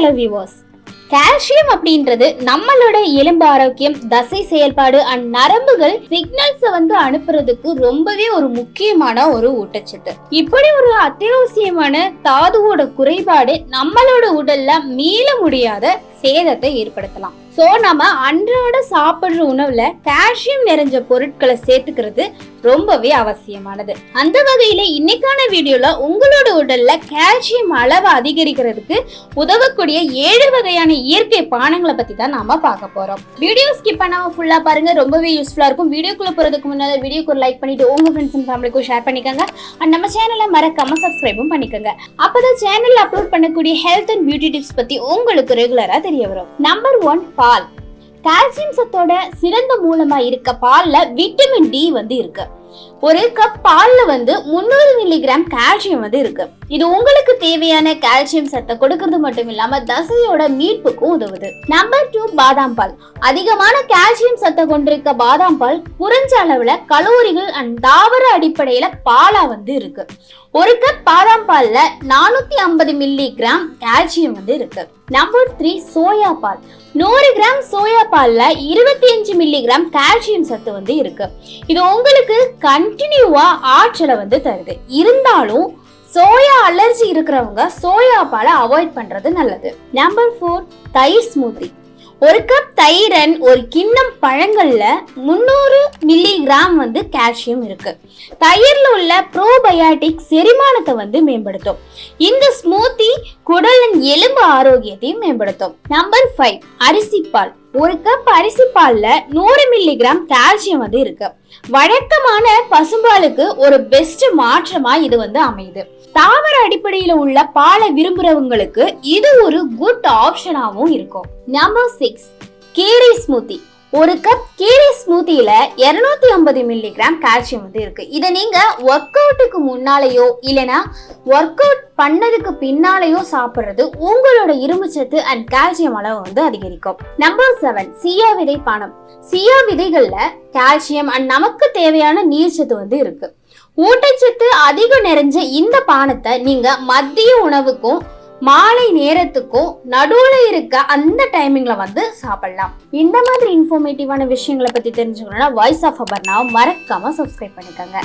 Hello viewers. Calcium அப்படின்றது நம்மளோட எலும்பு ஆரோக்கியம், தசை செயல்பாடு அண்ட் நரம்புகள் சிக்னல்ஸ் அனுப்புறதுக்கு ரொம்பவே ஒரு முக்கியமான ஒரு ஊட்டச்சத்து. இப்படி ஒரு அத்தியாவசியமான தாதுவோட குறைபாடு நம்மளோட உடல்ல மீள முடியாத சேதத்தை ஏற்படுத்தலாம். சோ நம்ம அன்றாட சாப்பிடுற உணவுல கால்சியம் நிறைஞ்ச பொருட்களை சேர்த்துக்கிறது ரொம்பவே அவசியமானது. அந்த வகையில இன்னைக்கான வீடியோல உங்களோட உடல்ல கால்சியம் அளவை அதிகரிக்கிறதுக்கு உதவக்கூடிய 7 வகையான இயற்கை பானங்களை பத்தி தான் நாம பார்க்க போறோம். வீடியோ ஸ்கிப் பண்ணாம ஃபுல்லா பாருங்க, ரொம்பவே யூஸ்ஃபுல்லா இருக்கும். வீடியோக்குள்ள போறதுக்கு முன்னாடி வீடியோக்கு ஒரு லைக் பண்ணிட்டு உங்க ஃப்ரெண்ட்ஸ் அண்ட் ஃபேமிலிக்கும் ஷேர் பண்ணிக்கோங்க. அண்ட் நம்ம சேனலை மறக்காம சப்ஸ்கிரைபும் பண்ணிக்கோங்க. அப்பதான் சேனல்ல அப்லோட் பண்ணக்கூடிய ஹெல்த் அண்ட் பியூட்டி டிப்ஸ் பத்தி உங்களுக்கு ரெகுலரா தெரிய வரும். நம்பர் 1, பால். கால்சியம் சத்தோட சிறந்த மூலமா இருக்க பால்ல விட்டமின் டி இருக்கு. ஒரு கப் பால்ல 300 மில்லிகிராம் கால்சியம் இருக்கு. இது உங்களுக்கு தேவையான கால்சியம் சத்தை கொடுக்கறது மட்டும் இல்லாம தசையோட மீட்புக்கும் உதவுது. நம்பர் 2, பாதாம் பால். அதிகமான கால்சியம் சத்தை கொண்டிருக்க பாதாம் பால் குறைஞ்ச அளவுல கலோரிகள் அண்ட் தாவர அடிப்படையில பாலா இருக்கு. ஒரு கப் பாதாம் பால்ல 450 மில்லிகிராம் கால்சியம் இருக்கு. நம்பர் 3, சோயா பால். 100 கிராம் சோயா பால்ல 25 மில்லிகிராம் கால்சியம் சத்து இருக்கு. இது உங்களுக்கு கண்டினியூவா ஆற்றலை தருது. இருந்தாலும் சோயா அலர்ஜி இருக்கிறவங்க சோயா பாலை அவாய்ட் பண்றது நல்லது. நம்பர் 4, தயிர் ஸ்மூத்தி. ஒரு கப் தயிரன் ஒரு கிண்ணம் பழங்கள்ல 300 மில்லிகிராம் கால்சியம் இருக்கு. தயிர்ல உள்ள ப்ரோபயாட்டிக் செரிமானத்தை மேம்படுத்தும். இந்த ஸ்மூத்தி குடலின் எலும்பு ஆரோக்கியத்தையும் மேம்படுத்தும். நம்பர் 5, அரிசி பால். ஒரு கப் அரிசி பால்ல 100 மில்லிகிராம் கால்சியம் இருக்கு. வழக்கமான பசும்பாலுக்கு ஒரு பெஸ்ட் மாற்றமா இது அமையுது. தாவர அடிப்படையில உள்ள பாலை விரும்புறவங்களுக்கு இது ஒரு குட் ஆப்ஷனாவும் இருக்கும். நம்பர் 6, கீரை ஸ்மூத்தி. ஒரு கப் கீரை ஸ்மூத்தியில 250 மில்லிகிராம் கால்சியம் இருக்கு. இதை நீங்க ஒர்க் அவுட்டுக்கு முன்னாலேயோ இல்லைன்னா ஒர்க் அவுட் பண்ணதுக்கு பின்னாலேயோ சாப்பிடுறது உங்களோட இரும்பு சத்து அண்ட் கால்சியம் அளவு அதிகரிக்கும். நம்பர் 7, சியா விதை பானம். சியா விதைகள்ல கால்சியம் அண்ட் நமக்கு தேவையான நீர் சத்து இருக்கு. ஊட்டச்சத்து அதிகம் நிறைஞ்ச இந்த பானத்தை நீங்க மதிய உணவுக்கும் மாலை நேரத்துக்கும் நடுவுல இருக்க அந்த டைமிங்ல சாப்பிடலாம். இந்த மாதிரி இன்ஃபர்மேட்டிவான விஷயங்களை பத்தி தெரிஞ்சுக்கணும்னா வாய்ஸ் ஆஃப் அபர்ணாவை மறக்காம சப்ஸ்கிரைப் பண்ணிக்கோங்க.